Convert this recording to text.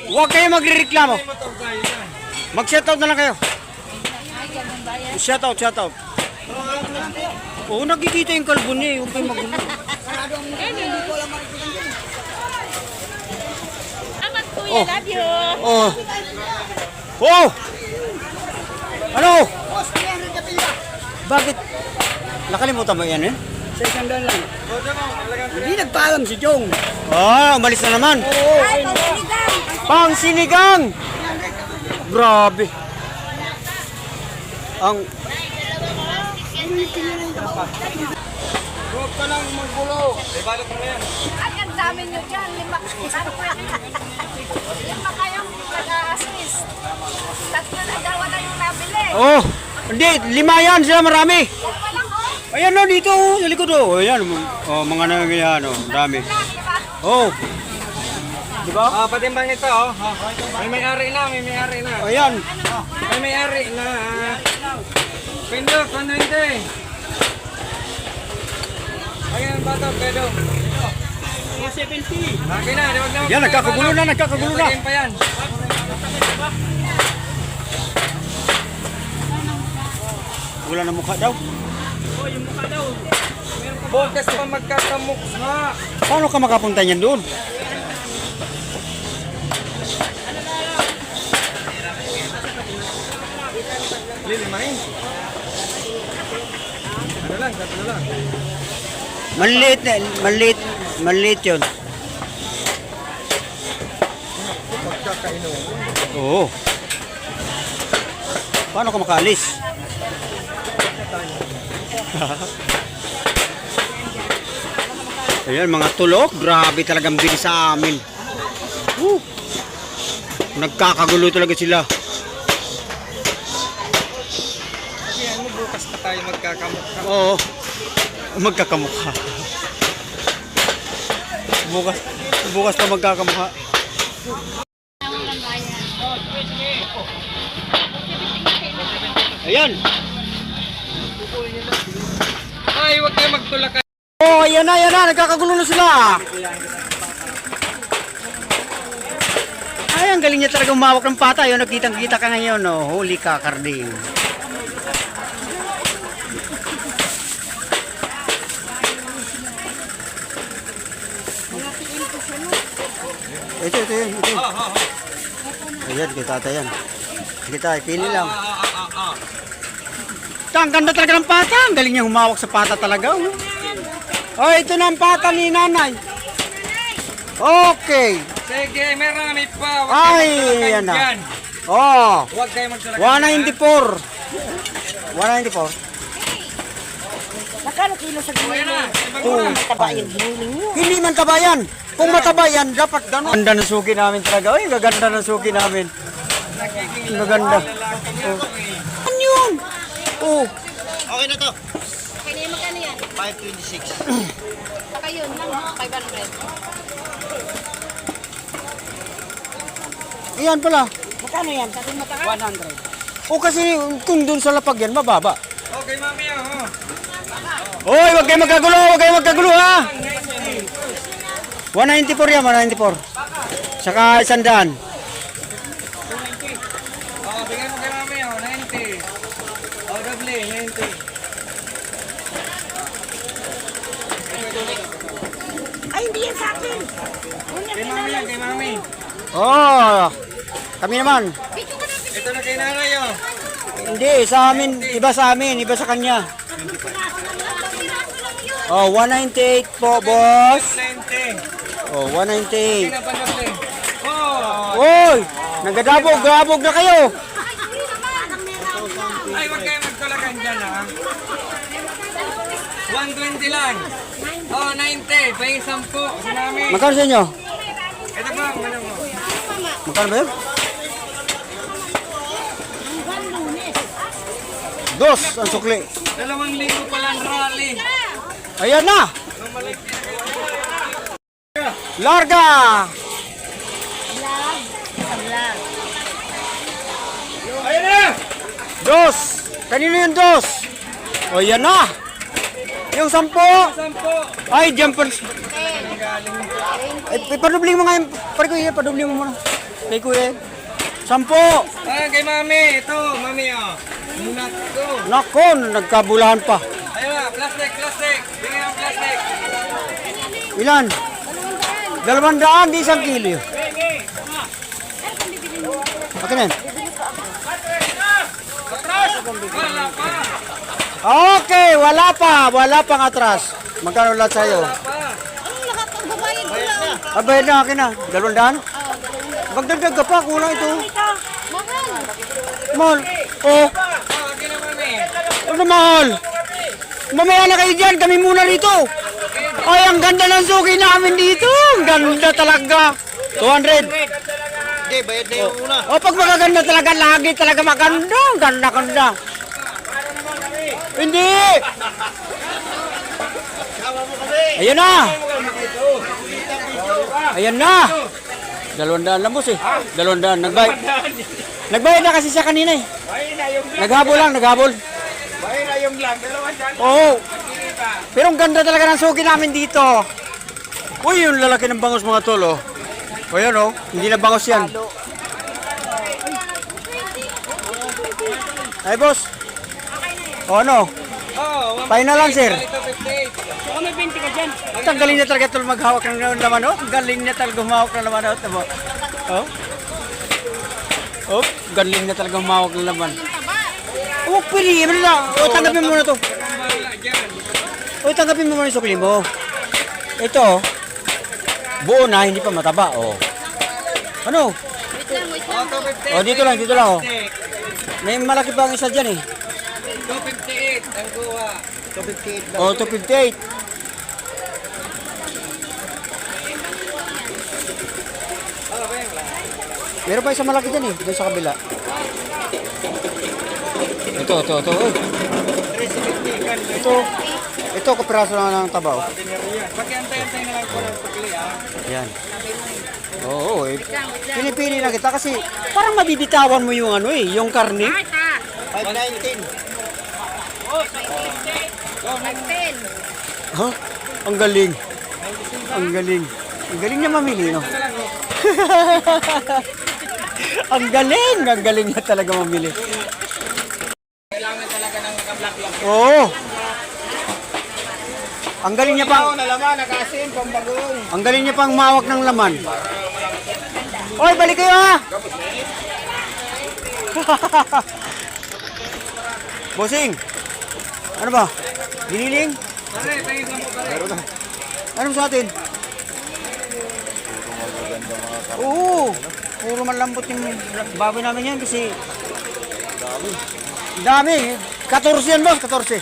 Huwag kayo magrereklamo. Mag-shoutout na lang kayo. Shoutout, shoutout. Oo, nakikita yung kalbo niya eh. Huwag kayo magulo. Amat kuya, love you. Oh. Oh! Ano? Bakit? Nakalimutan mo yan eh? Sa isang daan lang. Hindi nagpaalam si Jong. Ah, umalis na naman. Ay, pagsinigang. Pang sinigang! Grabe. Ang... Huwag ka lang magbulo. Ibalot mo yan. Ay, ang dami nyo dyan. Lima kayong nag-assist. Tatlo na daw na yung nabili. Oh! Hindi, 5 yan sila marami. Walang oh. Ayan o, dito oh, sa likod oh. Ayan, oh, mga nangyayaan oh, dami. Oh. Di ba? Patimbang ito, oh. May may-ari na, may may-ari na. Ayan. May may-ari na. Pindok, ano hindi? Ayan, batok, pedo. 170. Lagi na, di wag na. Yan, nagkakagulo na, nagkakagulo na. Lagyan pa yan. Wala na mukha daw. Bukas pa magkakamukha. Paano ka makapunta niyan doon? Lilimahin. Ano lang, tatlo lang. Maliit na, maliit yun. Pagkakainom. Oo. Paano ka makaalis? Ayan, mga tulok. Grabe talagang bilis sa amin. Nagkakagulo talaga sila. Kaya mo bukas pa tayo magkakamukha. Oo. Magkakamukha. Bukas pa magkakamukha. Ayan. Ay, huwag kayo magtulak. Oh, ayan na. Nagkakagulo na sila. Ay, ang galing niya talaga umawak ng pata. Yun, nakitang-kita ka ngayon. Oh. Holy kakarding. Ito. Ayan, kita yan. Kita, pili lang. Ang ganda talaga ng pata. Ang galing niya humawak sa pata talaga. Oh, ito na ang pata ni nanay. Okay. Sige, marami pa. Ay, ayan na. Oh, Huwag kayo magtulak. 194. 194. Magkano kilo sa Ayan na. Tabayan, hinuling nyo. Hindi man tabayan. Kung matabayan, dapat gano'n. Ganda ng suki namin talaga. Ay, gaganda ng suki namin. Maganda. Oh. Ano yun? Oh. Okay na to. Okay na yung magkano yan? 526. Saka yun lang, 500. Ayan pala. Magkano yan? Sa ating matakas? 100. O kasi kung dun sa lapag yan, mababa. Okay, mami, oh. Oy, wag kayo magkagulo ha. 194 yan, 194. Saka 100. Oh, bigyan mo kay mami, oh. 90. Oh, doble, 90. Ay, hindi yan sa akin. Kay mami yan, kay mami. Oh, kami naman. Ito na kay nanay, oh. Hindi, sa amin, iba sa amin, iba sa kanya. Oh, 198 po, boss. 90. Oh, 198. Kina pa doble. Oh. Oy, nagadabog na kayo. Ay, huwag kayo magtulakan dyan, ha. 120 lang. Oh, 90. Pahing 10. Sinami. Magkano sa inyo? Ito ba, ano mo? Magkano ba yun? Dos ang sukli. 2,000 pala ang rally. Ayan na. Larga. Ayun na! Dos. Kanino yung dos? O yan na. Yung 10. 10. Ay, diyan pa. Ay, padubling mo nga yung. Pare ko, padubling mo muna. Kay Kuya. 10. Ah, kay mami. Ito, mami, oh. Muna ito. Nako, nagkabulahan pa. Ayun na, plastic, plastic. Bigyan ng plastic. Ilan? 200, di 1 kilo. Okay na yan. Wala pa. Okay, wala pang atras. Magkano lahat sa'yo? Wala pa. Anong nakapagbabayad ko lang? Bayad na akin na. 200? Magdagdag ka pa, kulang ito. Mahal. Mahal. Oh, Oh, akin na, mami. ano mahal? Mamaya na kayo dyan, kami muna rito. Ay, ang ganda ng suki namin dito. Ang ganda talaga. 200. Hindi, bayad na yung una. O, pag magaganda talaga, lagi talaga maganda. Ganda. Hindi. Ayan na. Ayan na. 200 lang boss eh. 200. Nagbayad na kasi siya kanina eh. Naghabol. Bayad na yung lang. 200. Oo. Pero ang ganda talaga ng suki namin dito. Uy, yung lalaki ng bangos mga tol oh. O yan oh, hindi na bangos yan. Ay boss. O ano? Oh, Final answer. Ito, 58. Ang galing na talaga tol maghawak ng laman oh. Ang galing na talaga humawak ng laman oh. Tama. Oh. Oh, galing na talaga humawak ng laman. Oh, pili. Ano na? O, tanggapin mo muna to. Wala dyan. O, tanggapin mo muna yung sukli mo. Ito, buo na, hindi pa mataba. Oh. Ano? Oh, 258. Oh, dito lang. Oh. May malaki pa ang isa dyan eh. 258 ang kuha. 258 Oh, 258. Meron pa isang malaki dyan eh, doon sa kabila. Ito. Uy. 350 Ito, kapiraso na ng tabaw. Pag-antay-antay na lang po ng pagli, ah. Yan. Oo, eh. Pinipili na kita kasi parang mabibitawan mo yung ano eh, yung karne. 519. Ha? Ang galing. Ang galing niya mamili, no? Ang galing niya talaga mamili. Kailangan talaga ng naka-black lang. Oo. Ang galing niya pa. Na laman, nakasin, pambagong. Ang galing niya pang mawak ng laman. Oy, balik kayo ha. Bossing. Ano ba? Giniling? Pare, tayo sa mo pare. Ano sa atin? Oo. Puro malambot yung baboy namin yan kasi dami. 14 yan boss, 14.